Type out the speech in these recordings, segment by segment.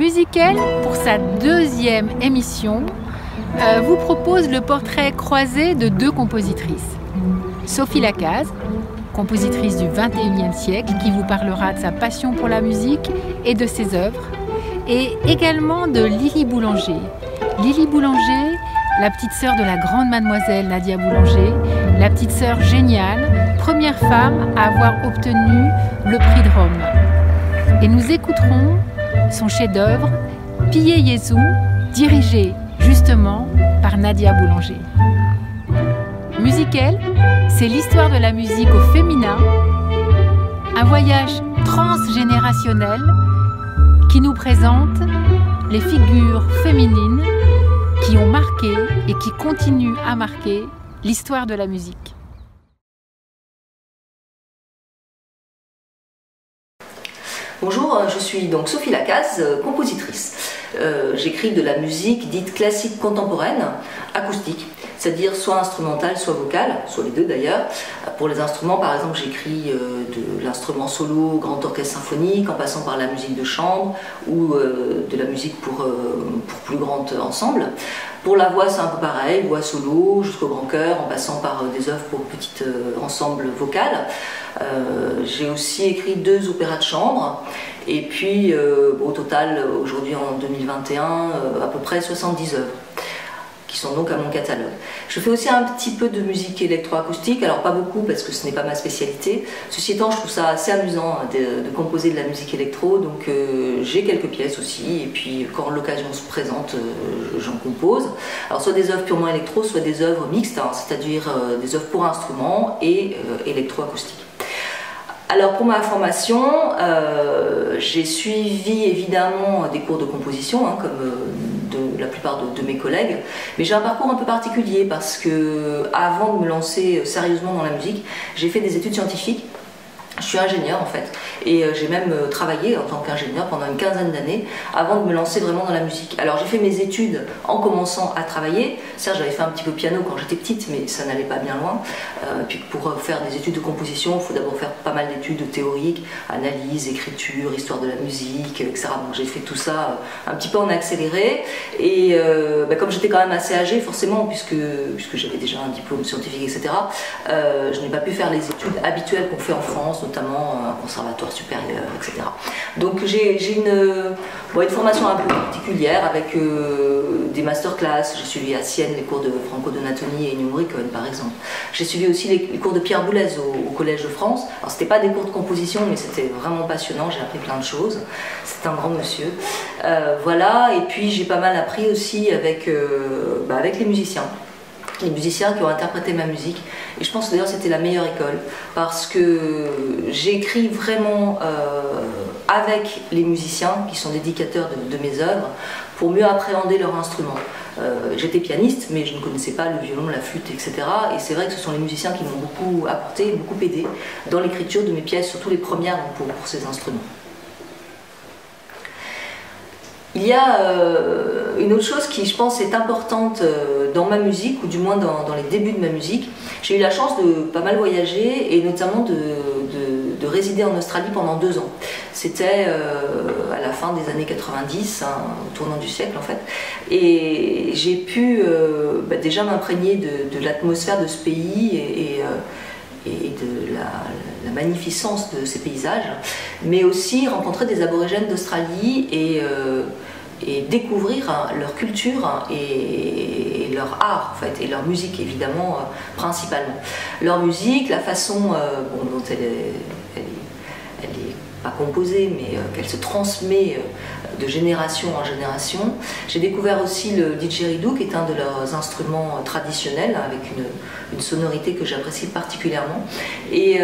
Musical, pour sa deuxième émission, vous propose le portrait croisé de deux compositrices. Sophie Lacaze, compositrice du XXIe siècle, qui vous parlera de sa passion pour la musique et de ses œuvres, et également de Lily Boulanger. Lily Boulanger, la petite sœur de la grande mademoiselle Nadia Boulanger, la petite sœur géniale, première femme à avoir obtenu le prix de Rome. Et nous écouterons son chef-d'œuvre, Pie Jesu, dirigé justement par Nadia Boulanger. Musical, c'est l'histoire de la musique au féminin, un voyage transgénérationnel qui nous présente les figures féminines qui ont marqué et qui continuent à marquer l'histoire de la musique. Bonjour, je suis donc Sophie Lacaze, compositrice. J'écris de la musique dite classique contemporaine, acoustique, c'est-à-dire soit instrumentale, soit vocale, soit les deux d'ailleurs. Pour les instruments, par exemple, j'écris de l'instrument solo, grand orchestre symphonique, en passant par la musique de chambre ou de la musique pour plus grand ensemble. Pour la voix, c'est un peu pareil, voix solo jusqu'au grand chœur, en passant par des œuvres pour petit ensemble vocal. J'ai aussi écrit 2 opéras de chambre, et puis au total, aujourd'hui en 2021, à peu près 70 œuvres, qui sont donc à mon catalogue. Je fais aussi un petit peu de musique électroacoustique, alors pas beaucoup parce que ce n'est pas ma spécialité. Ceci étant, je trouve ça assez amusant de composer de la musique électro, donc j'ai quelques pièces aussi, et puis quand l'occasion se présente, j'en compose. Alors soit des œuvres purement électro, soit des œuvres mixtes, hein, c'est-à-dire des œuvres pour instruments et électroacoustique. Alors pour ma formation, j'ai suivi évidemment des cours de composition, hein, comme la plupart de mes collègues, mais j'ai un parcours un peu particulier parce que avant de me lancer sérieusement dans la musique, j'ai fait des études scientifiques. Je suis ingénieure en fait, et j'ai même travaillé en tant qu'ingénieure pendant une quinzaine d'années avant de me lancer vraiment dans la musique. Alors j'ai fait mes études en commençant à travailler. Certes, j'avais fait un petit peu piano quand j'étais petite, mais ça n'allait pas bien loin. Puis pour faire des études de composition, il faut d'abord faire pas mal d'études théoriques, analyse, écriture, histoire de la musique, etc. Donc j'ai fait tout ça un petit peu en accéléré, et comme j'étais quand même assez âgée forcément, puisque j'avais déjà un diplôme scientifique, etc., je n'ai pas pu faire les études habituelles qu'on fait en France, notamment un conservatoire supérieur, etc. Donc j'ai une formation un peu particulière avec des masterclass. J'ai suivi à Sienne les cours de Franco Donatoni et Ennio Morricone par exemple. J'ai suivi aussi les cours de Pierre Boulez au Collège de France. Alors c'était pas des cours de composition, mais c'était vraiment passionnant, j'ai appris plein de choses. C'est un grand monsieur. Voilà, et puis j'ai pas mal appris aussi avec les musiciens. Les musiciens qui ont interprété ma musique, et je pense d'ailleurs que c'était la meilleure école parce que j'écris vraiment avec les musiciens qui sont dédicateurs de mes œuvres pour mieux appréhender leur instrument. J'étais pianiste, mais je ne connaissais pas le violon, la flûte, etc. Et c'est vrai que ce sont les musiciens qui m'ont beaucoup apporté, beaucoup aidé dans l'écriture de mes pièces, surtout les premières pour ces instruments. Il y a une autre chose qui, je pense, est importante dans ma musique, ou du moins dans les débuts de ma musique. J'ai eu la chance de pas mal voyager, et notamment de résider en Australie pendant 2 ans. C'était à la fin des années 90, hein, au tournant du siècle en fait. Et j'ai pu déjà m'imprégner de l'atmosphère de ce pays et de la magnificence de ces paysages, mais aussi rencontrer des aborigènes d'Australie et découvrir leur culture et leur art en fait, et leur musique évidemment principalement. Leur musique, la façon dont elle est pas composée, mais qu'elle se transmet de génération en génération. J'ai découvert aussi le didgeridoo, qui est un de leurs instruments traditionnels, avec une sonorité que j'apprécie particulièrement. Et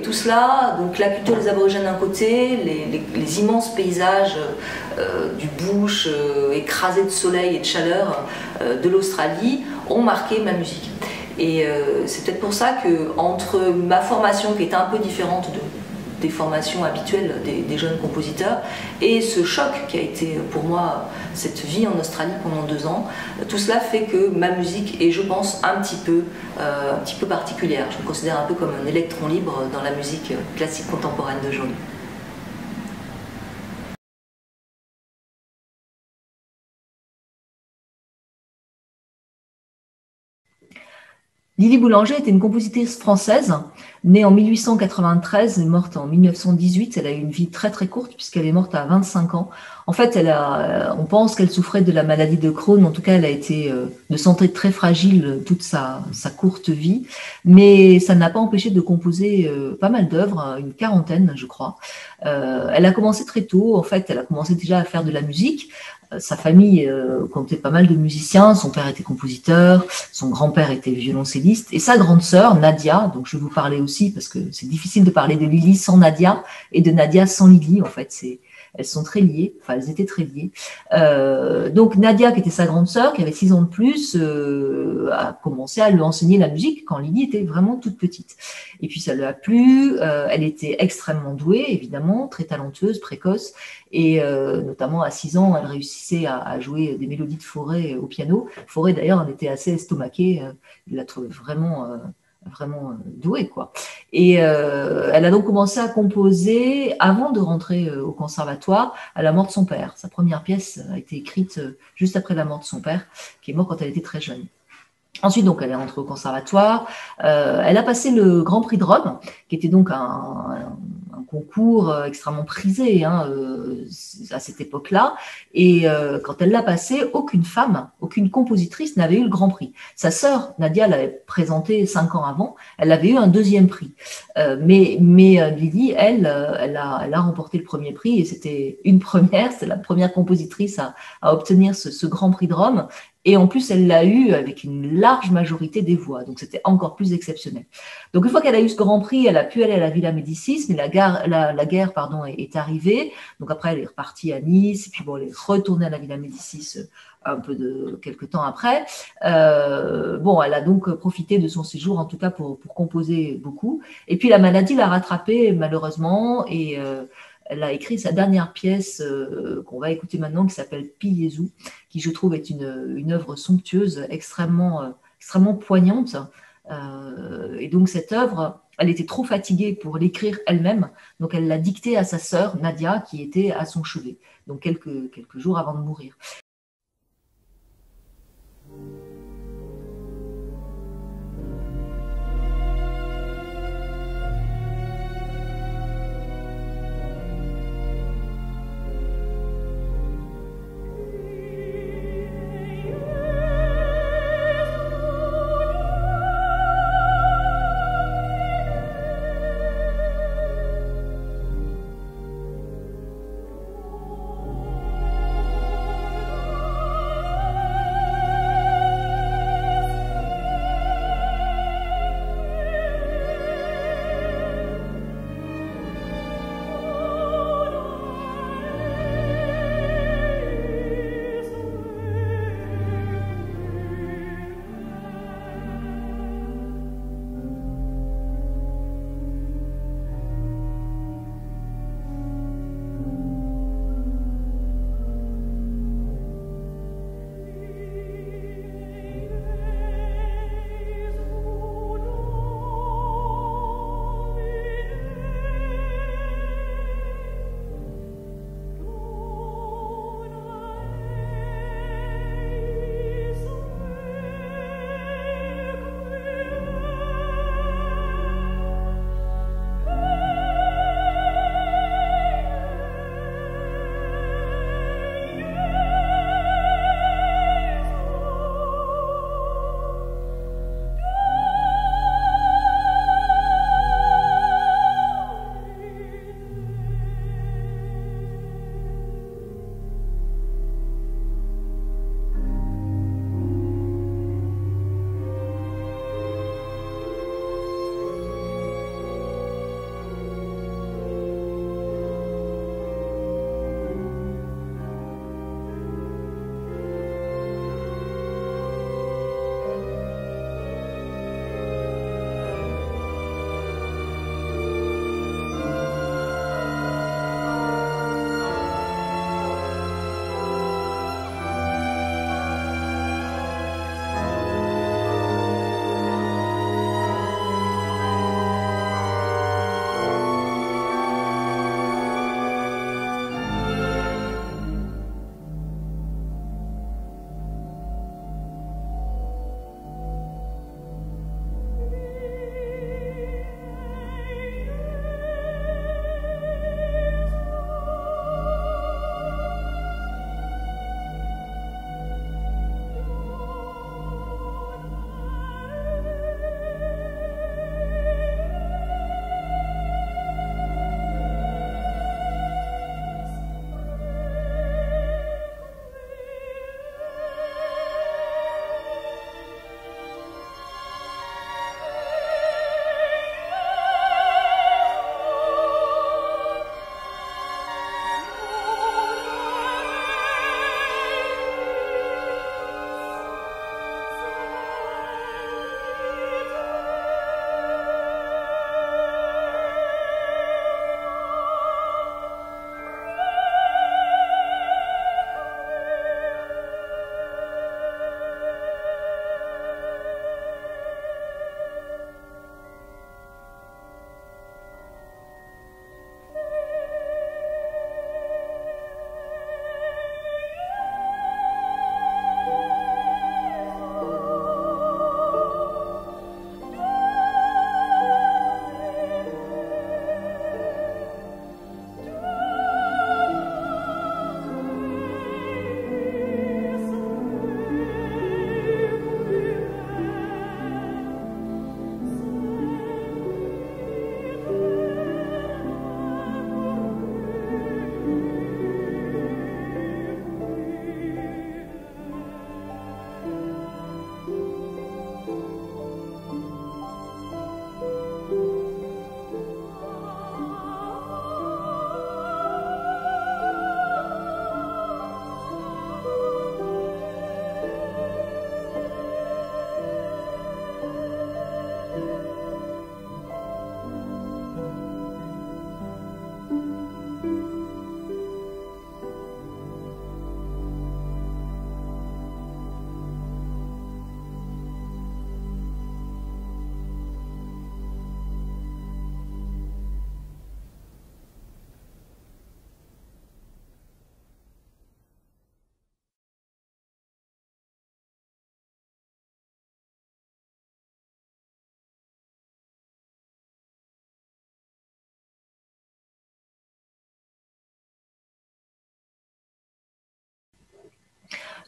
tout cela, donc la culture des aborigènes d'un côté, les immenses paysages du bush écrasé de soleil et de chaleur de l'Australie, ont marqué ma musique. Et c'est peut-être pour ça que, entre ma formation qui était un peu différente des formations habituelles des jeunes compositeurs et ce choc qui a été pour moi cette vie en Australie pendant 2 ans, tout cela fait que ma musique est, je pense, un petit peu particulière. Je me considère un peu comme un électron libre dans la musique classique contemporaine d'aujourd'hui. Lily Boulanger était une compositrice française, née en 1893 et morte en 1918. Elle a eu une vie très très courte puisqu'elle est morte à 25 ans. En fait, on pense qu'elle souffrait de la maladie de Crohn. En tout cas, elle a été de santé très fragile toute sa courte vie. Mais ça ne l'a pas empêché de composer pas mal d'œuvres, une quarantaine, je crois. Elle a commencé très tôt. En fait, elle a commencé déjà à faire de la musique. Sa famille comptait pas mal de musiciens. Son père était compositeur, son grand-père était violoncelliste, et sa grande sœur, Nadia, donc je vais vous parler aussi, parce que c'est difficile de parler de Lily sans Nadia, et de Nadia sans Lily, en fait, elles sont très liées, enfin elles étaient très liées. Donc Nadia, qui était sa grande sœur, qui avait 6 ans de plus, a commencé à lui enseigner la musique quand Lily était vraiment toute petite. Et puis ça lui a plu, elle était extrêmement douée, évidemment, très talentueuse, précoce, et notamment à 6 ans, elle réussissait à jouer des mélodies de Fauré au piano. Fauré d'ailleurs en était assez estomaqué, il la trouvait vraiment douée, quoi. Et elle a donc commencé à composer avant de rentrer au conservatoire à la mort de son père. Sa première pièce a été écrite juste après la mort de son père, qui est mort quand elle était très jeune. Ensuite, donc, elle est rentrée au conservatoire. Elle a passé le Grand Prix de Rome, qui était donc un concours extrêmement prisé à cette époque-là. Et quand elle l'a passé, aucune femme, aucune compositrice n'avait eu le Grand Prix. Sa sœur, Nadia, l'avait présenté 5 ans avant. Elle avait eu un 2e prix. Mais Lily, elle a remporté le 1er prix et c'était une première. C'est la première compositrice à obtenir ce Grand Prix de Rome. Et en plus, elle l'a eu avec une large majorité des voix. Donc, c'était encore plus exceptionnel. Donc, une fois qu'elle a eu ce Grand Prix, elle a pu aller à la Villa Médicis, mais la guerre est arrivée. Donc, après, elle est repartie à Nice. Et puis, bon, elle est retournée à la Villa Médicis quelques temps après. Elle a donc profité de son séjour, en tout cas, pour composer beaucoup. Et puis, la maladie l'a rattrapée, malheureusement. Et elle a écrit sa dernière pièce qu'on va écouter maintenant, qui s'appelle Pi Jésus, qui je trouve est une œuvre somptueuse, extrêmement poignante. Et donc cette œuvre, elle était trop fatiguée pour l'écrire elle-même, donc elle l'a dictée à sa sœur Nadia, qui était à son chevet, donc quelques jours avant de mourir.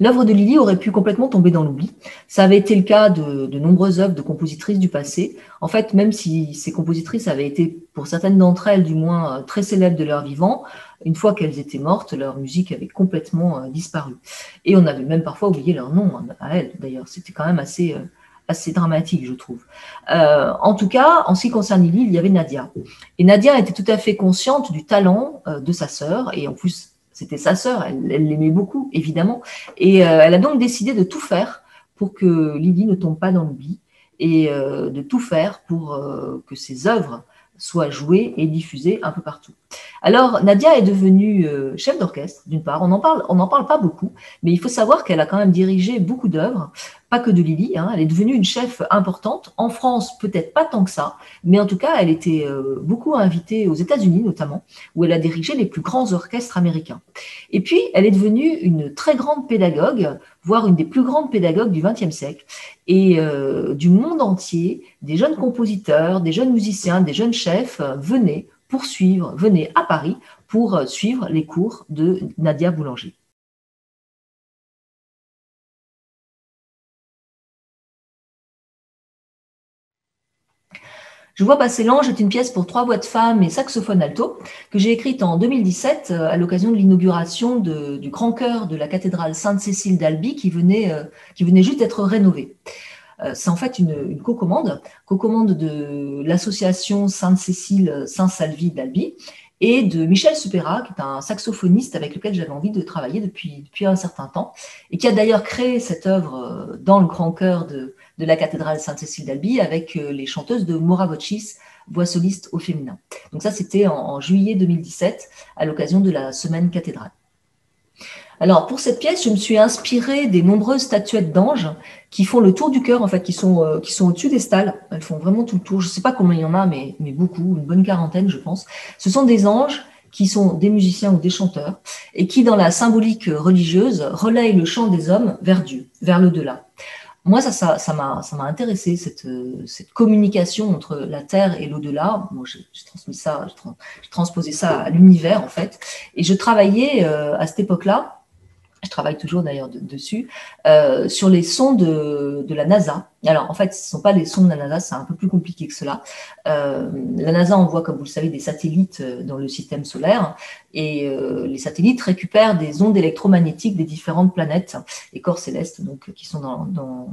L'œuvre de Lili aurait pu complètement tomber dans l'oubli. Ça avait été le cas de nombreuses œuvres de compositrices du passé. En fait, même si ces compositrices avaient été, pour certaines d'entre elles du moins, très célèbres de leur vivant, une fois qu'elles étaient mortes, leur musique avait complètement disparu. Et on avait même parfois oublié leur nom à elles, d'ailleurs. C'était quand même assez dramatique, je trouve. En tout cas, en ce qui concerne Lili, il y avait Nadia. Et Nadia était tout à fait consciente du talent de sa sœur, et en plus, c'était sa sœur, elle l'aimait beaucoup, évidemment. Et elle a donc décidé de tout faire pour que Lili ne tombe pas dans l'oubli et de tout faire pour que ses œuvres soient jouées et diffusées un peu partout. Alors, Nadia est devenue chef d'orchestre, d'une part. On n'en parle pas beaucoup, mais il faut savoir qu'elle a quand même dirigé beaucoup d'œuvres, pas que de Lili. Hein. Elle est devenue une chef importante. En France, peut-être pas tant que ça, mais en tout cas, elle était beaucoup invitée aux États-Unis, notamment, où elle a dirigé les plus grands orchestres américains. Et puis, elle est devenue une très grande pédagogue, voire une des plus grandes pédagogues du XXe siècle. Et du monde entier, des jeunes compositeurs, des jeunes musiciens, des jeunes chefs venaient à Paris pour suivre les cours de Nadia Boulanger. Je vois passer l'Ange est une pièce pour 3 voix de femmes et saxophone alto que j'ai écrite en 2017 à l'occasion de l'inauguration du grand chœur de la cathédrale Sainte-Cécile d'Albi qui venait juste d'être rénovée. C'est en fait une cocommande de l'association Sainte-Cécile Saint-Salvi d'Albi et de Michel Supera, qui est un saxophoniste avec lequel j'avais envie de travailler depuis un certain temps, et qui a d'ailleurs créé cette œuvre dans le grand chœur de la cathédrale Sainte-Cécile d'Albi avec les chanteuses de Mora Vocis, voix soliste au féminin. Donc ça, c'était en juillet 2017, à l'occasion de la semaine cathédrale. Alors, pour cette pièce, je me suis inspirée des nombreuses statuettes d'anges qui font le tour du chœur, en fait, qui sont au-dessus des stalles. Elles font vraiment tout le tour. Je ne sais pas combien il y en a, mais beaucoup, une bonne quarantaine, je pense. Ce sont des anges qui sont des musiciens ou des chanteurs et qui, dans la symbolique religieuse, relayent le chant des hommes vers Dieu, vers l'au-delà. Moi, ça m'a intéressé, cette communication entre la terre et l'au-delà. Moi, j'ai transmis ça, j'ai transposé ça à l'univers, en fait. Et je travaillais à cette époque-là, je travaille toujours d'ailleurs dessus, sur les sons de la NASA. Alors, en fait, ce ne sont pas les sons de la NASA, c'est un peu plus compliqué que cela. La NASA envoie, comme vous le savez, des satellites dans le système solaire, et les satellites récupèrent des ondes électromagnétiques des différentes planètes et corps célestes donc, qui sont dans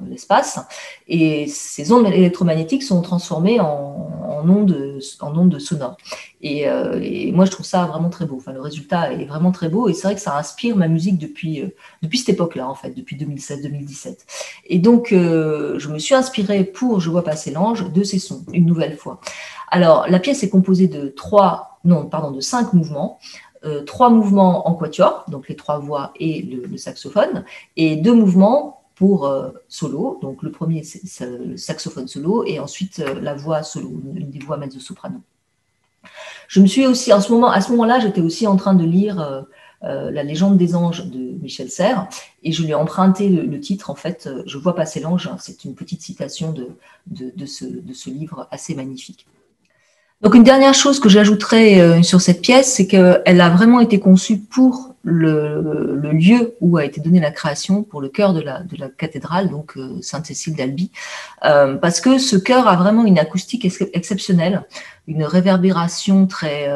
l'espace. Et ces ondes électromagnétiques sont transformées en ondes sonores. Et moi, je trouve ça vraiment très beau. Enfin, le résultat est vraiment très beau, et c'est vrai que ça inspire ma musique depuis cette époque-là, en fait, depuis 2016-2017. Et donc, je me suis inspirée pour Je vois passer l'ange de ces sons, une nouvelle fois. Alors, la pièce est composée de 5 mouvements. 3 mouvements en quatuor, donc les 3 voix et le saxophone, et 2 mouvements pour solo. Donc, le premier, c'est le saxophone solo, et ensuite la voix solo, une des voix mezzo-soprano. Je me suis aussi, à ce moment-là, j'étais aussi en train de lire La légende des anges de Michel Serres, et je lui ai emprunté le titre, en fait, Je vois passer l'ange. C'est une petite citation de ce livre assez magnifique. Donc, une dernière chose que j'ajouterais sur cette pièce, c'est qu'elle a vraiment été conçue pour le lieu où a été donnée la création, pour le chœur de la cathédrale, donc Sainte-Cécile d'Albi, parce que ce chœur a vraiment une acoustique exceptionnelle, une réverbération très,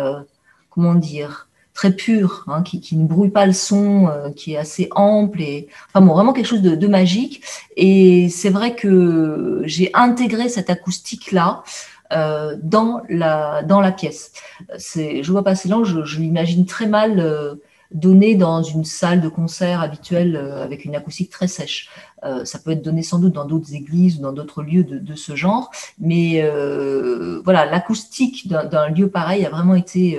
très pure, hein, qui ne brouille pas le son, qui est assez ample, et enfin bon, vraiment quelque chose de magique. Et c'est vrai que j'ai intégré cette acoustique-là dans la pièce. Je vois passer l'ange, je l'imagine très mal donné dans une salle de concert habituelle avec une acoustique très sèche. Ça peut être donné sans doute dans d'autres églises ou dans d'autres lieux de ce genre, mais voilà, l'acoustique d'un lieu pareil a vraiment été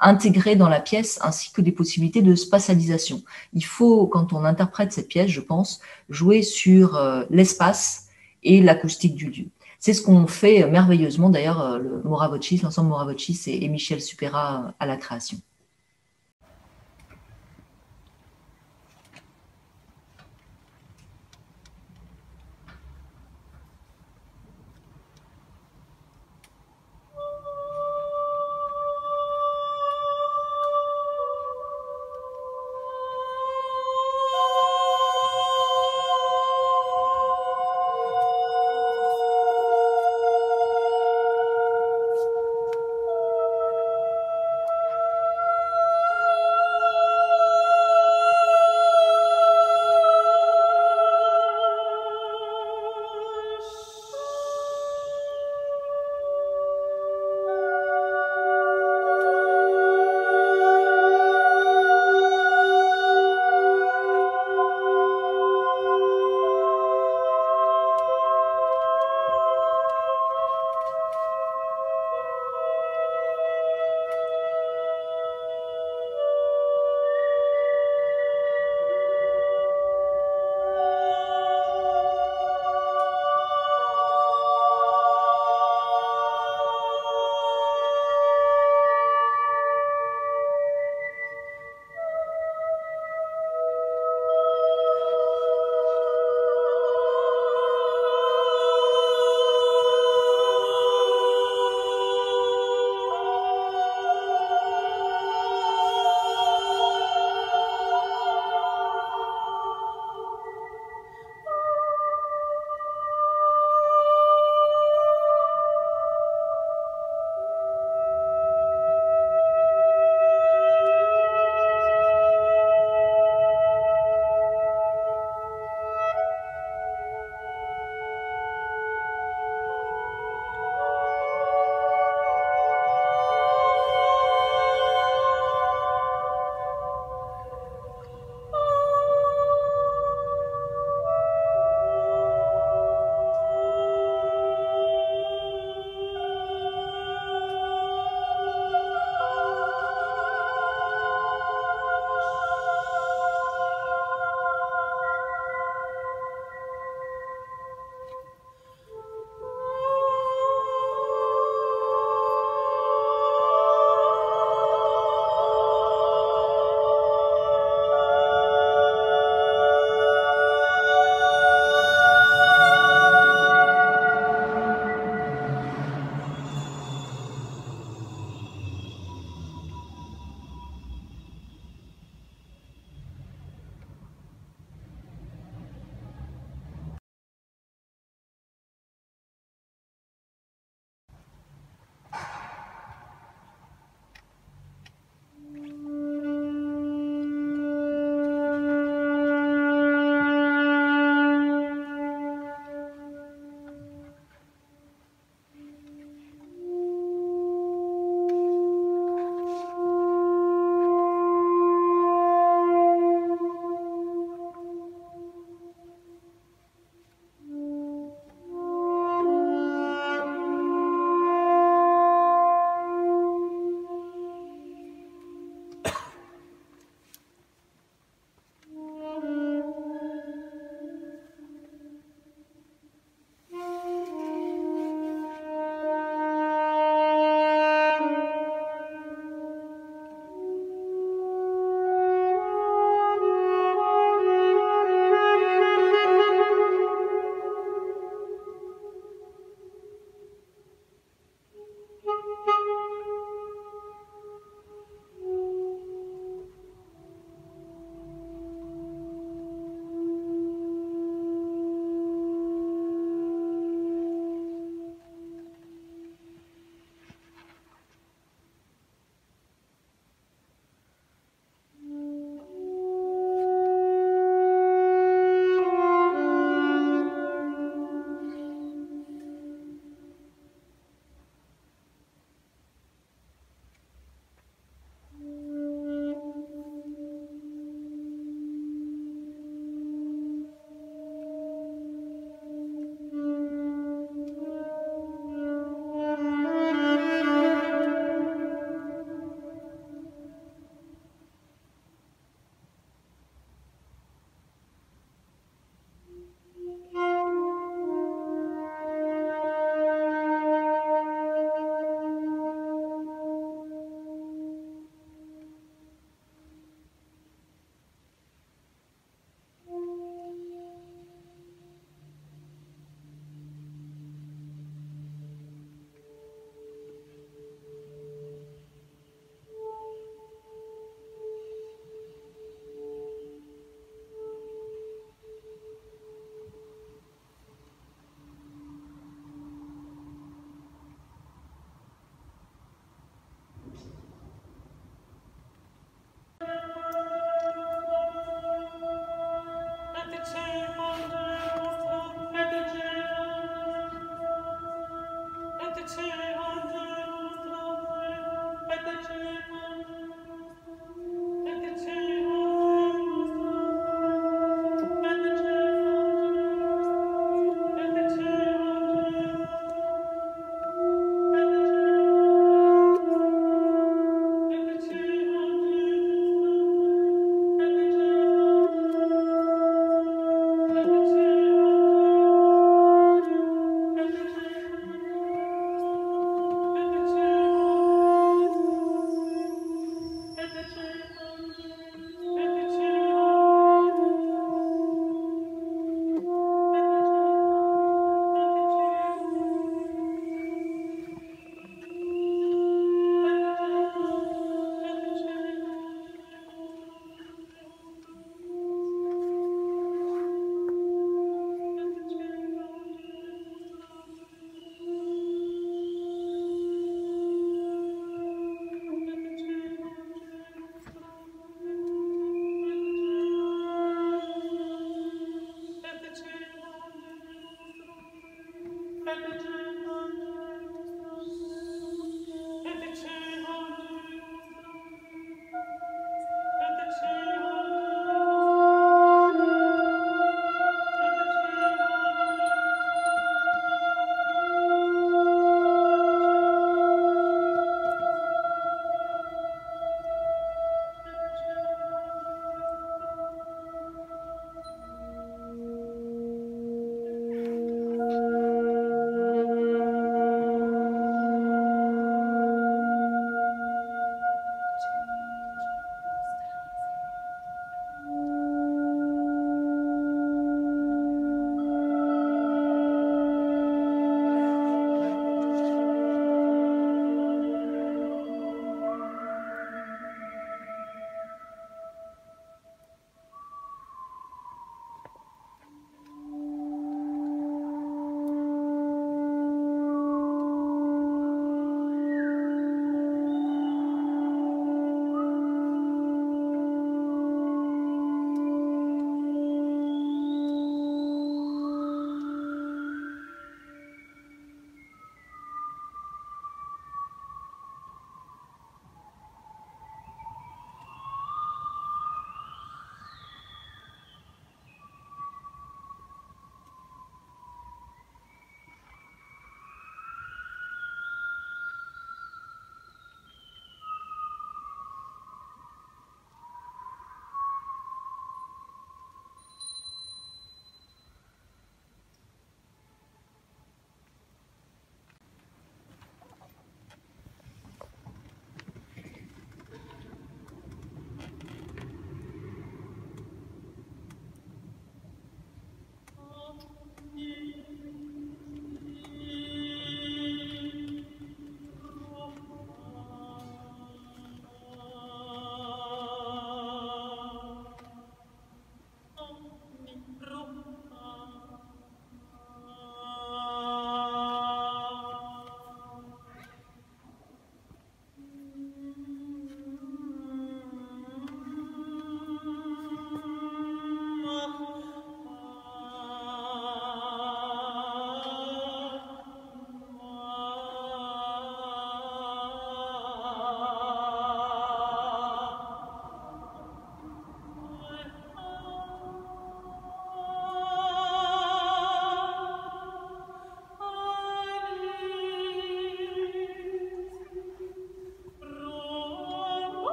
intégrée dans la pièce, ainsi que des possibilités de spatialisation. Il faut, quand on interprète cette pièce, je pense, jouer sur l'espace et l'acoustique du lieu. C'est ce qu'on fait merveilleusement, d'ailleurs, l'ensemble Mora Vocis et Michel Supera à la création.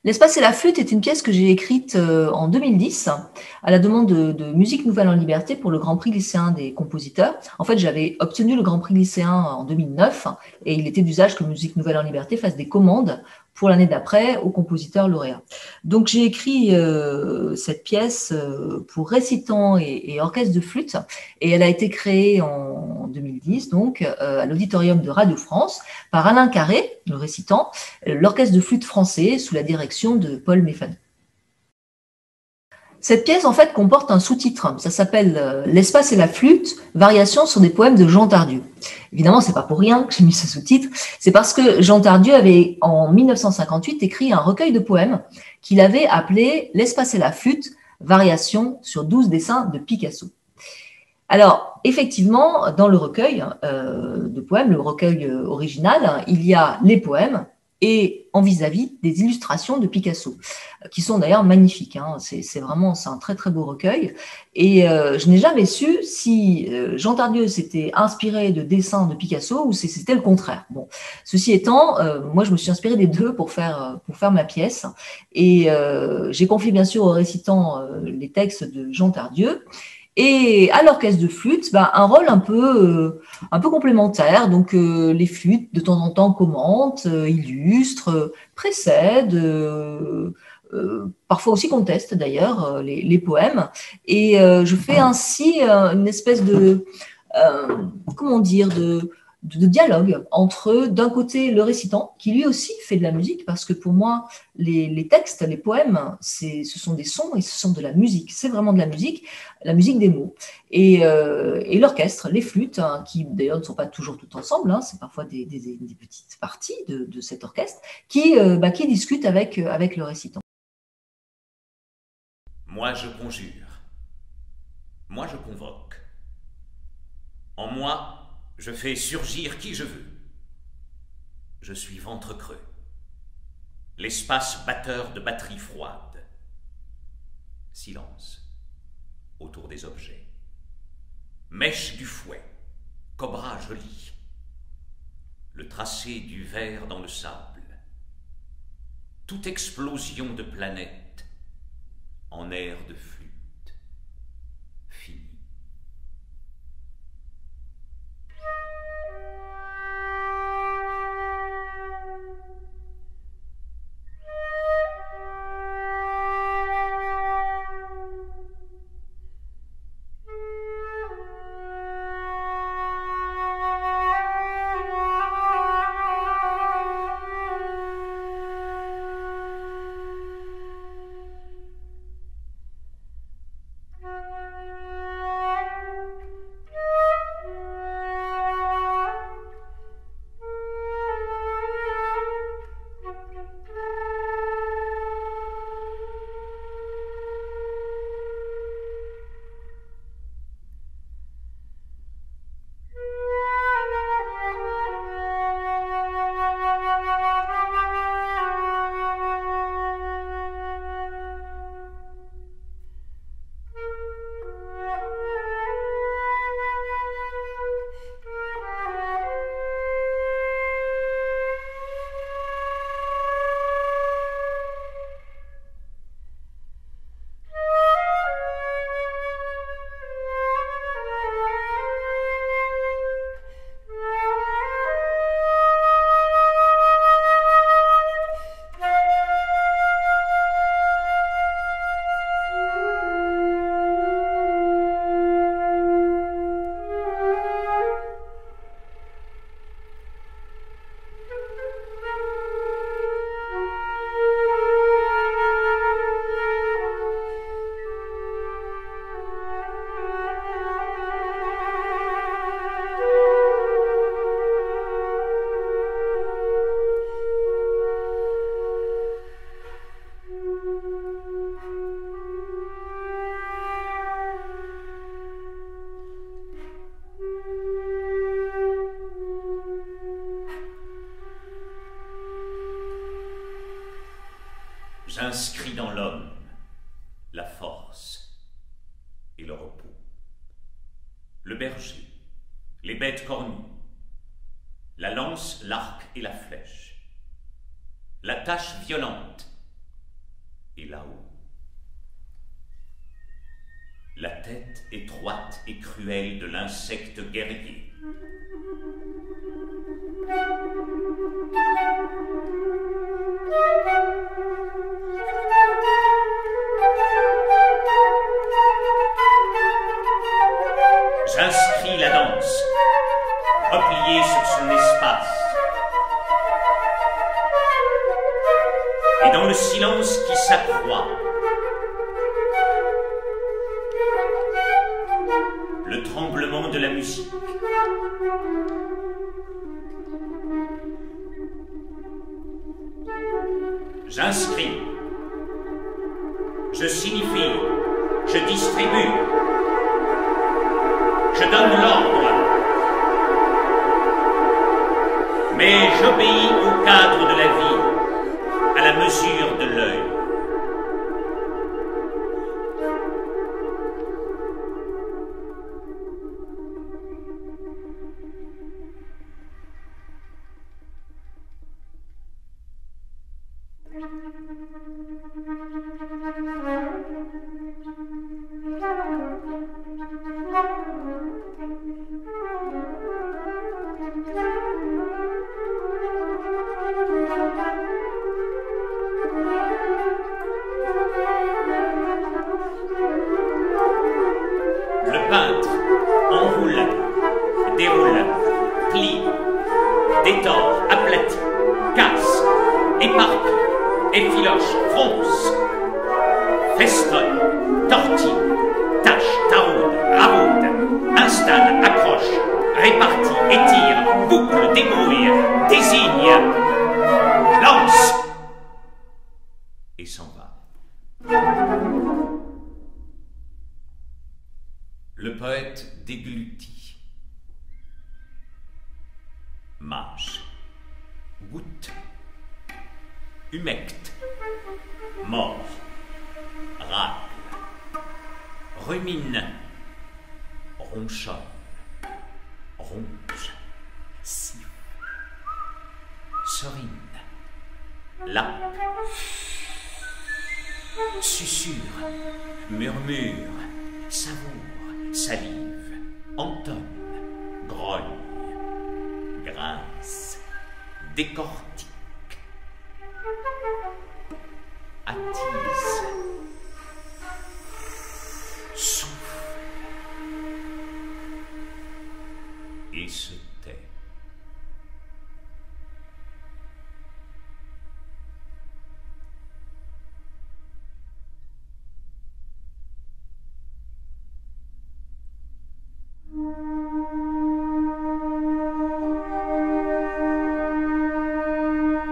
L'espace et la flûte est une pièce que j'ai écrite en 2010 à la demande de Musique Nouvelle en Liberté pour le Grand Prix lycéen des compositeurs. En fait, j'avais obtenu le Grand Prix lycéen en 2009 et il était d'usage que Musique Nouvelle en Liberté fasse des commandes pour l'année d'après aux compositeurs lauréats. Donc j'ai écrit cette pièce pour récitant et orchestre de flûte et elle a été créée en 2010 donc à l'auditorium de Radio France par Alain Carré, le récitant, l'orchestre de flûte français sous la direction de Paul Méphano. Cette pièce, en fait, comporte un sous-titre. Ça s'appelle « L'espace et la flûte, variations sur des poèmes de Jean Tardieu ». Évidemment, c'est pas pour rien que j'ai mis ce sous-titre. C'est parce que Jean Tardieu avait, en 1958, écrit un recueil de poèmes qu'il avait appelé « L'espace et la flûte, variations sur 12 dessins de Picasso ». Alors, effectivement, dans le recueil de poèmes, le recueil original, il y a les poèmes et en vis-à-vis des illustrations de Picasso, qui sont d'ailleurs magnifiques. Hein. C'est un très très beau recueil. Et je n'ai jamais su si Jean Tardieu s'était inspiré de dessins de Picasso ou si c'était le contraire. Bon, ceci étant, moi je me suis inspirée des deux pour faire ma pièce. Et j'ai confié bien sûr au récitant les textes de Jean Tardieu. Et à l'orchestre de flûte, un rôle un peu complémentaire. Donc les flûtes de temps en temps commentent, illustrent, précèdent, parfois aussi contestent d'ailleurs les poèmes. Et je fais ainsi une espèce de de dialogue entre, d'un côté, le récitant, qui lui aussi fait de la musique, parce que pour moi, les textes, les poèmes, ce sont des sons et ce sont de la musique. C'est vraiment de la musique des mots. Et l'orchestre, les flûtes, hein, qui d'ailleurs ne sont pas toujours toutes ensemble, hein, c'est parfois des petites parties de cet orchestre, qui discutent avec le récitant. Moi je conjure, moi je convoque. En moi, je fais surgir qui je veux. Je suis ventre creux, l'espace batteur de batterie froide. Silence autour des objets. Mèche du fouet, cobra joli. Le tracé du verre dans le sable. Toute explosion de planètes en air de flûte. Fini. J'inscris dans l'homme la force et le repos, le berger, les bêtes cornues, la lance, l'arc et la flèche, la tâche violente tête étroite et cruelle de l'insecte guerrier. J'inscris la danse, repliée sur son espace. Et dans le silence qui s'accroît, le tremblement de la musique. J'inscris, je signifie, je distribue, je donne l'ordre, mais j'obéis au cadre de la vie, à la mesure de l'œil. Le peintre enroule, déroule, plie, détord, aplatit, casse, éparpille, effiloche, fronce, festonne, tortille, tâche, taraude, rabaude, installe, accroche, répartit, étire, boucle, débrouille, désigne, lance et s'en va. Le poète déglutit, mâche, goûte, humecte, mord, racle, rumine, ronchonne, ronge, siffle, serine, lappe, susurre, murmure, savoure, salive, entonne, grogne, grince, décortique, attise, souffle et se tait.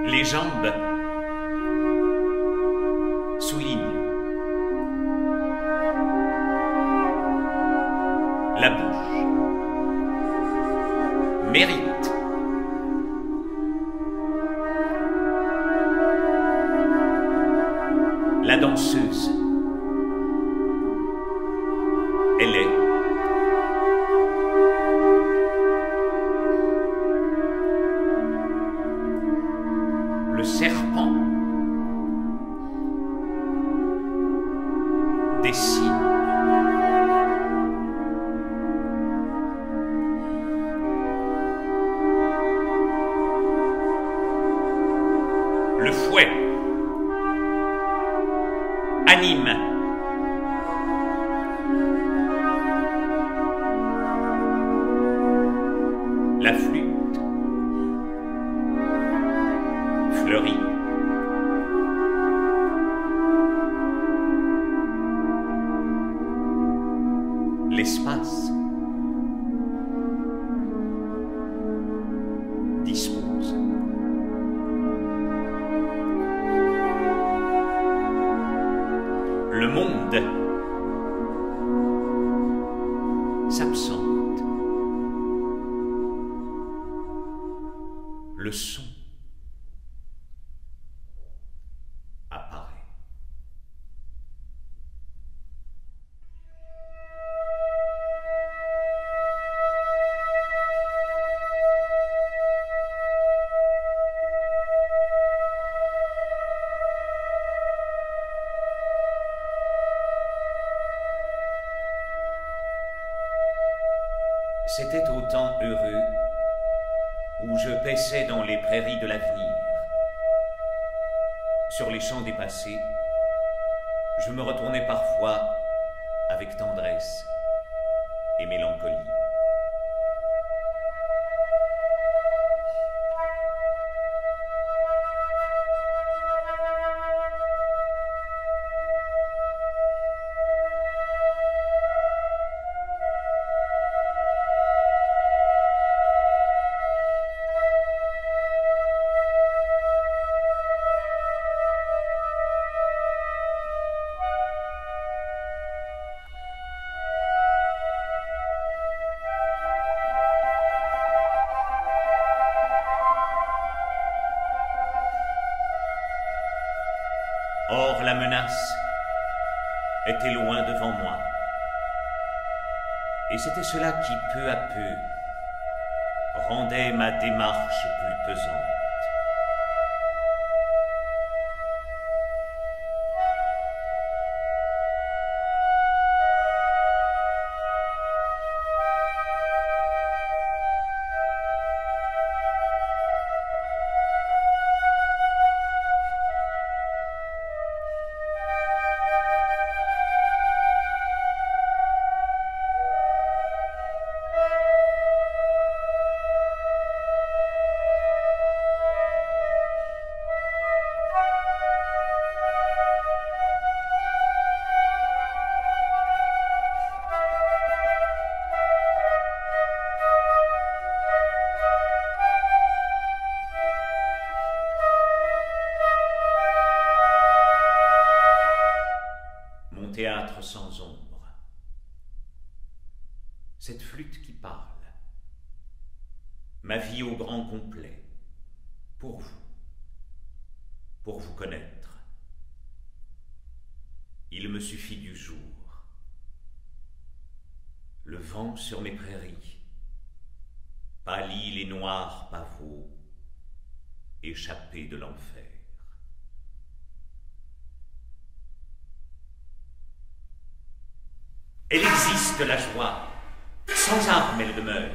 Les jambes soulignent, la bouche mérite, la danseuse, elle est le serpent dessine le fouet anime la flûte fleurit l'espace dispose. Le monde s'absente. Le son apparaît. C'était au temps heureux où je paissais dans les prairies de l'avenir. Sur les champs dépassés, je me retournais parfois avec tendresse et mélancolie. Or, la menace était loin devant moi. Et c'était cela qui, peu à peu, rendait ma démarche plus pesante. Théâtre sans ombre. Cette flûte qui parle. Ma vie au grand complet. Pour vous connaître. Il me suffit du jour. Le vent sur mes prairies. Pâlit les noirs pavots. Échappés de l'enfer. Elle existe, la joie. Sans armes, elle demeure.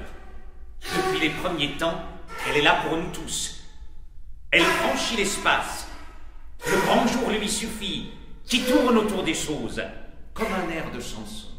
Depuis les premiers temps, elle est là pour nous tous. Elle franchit l'espace. Le grand jour lui suffit, qui tourne autour des choses, comme un air de chanson.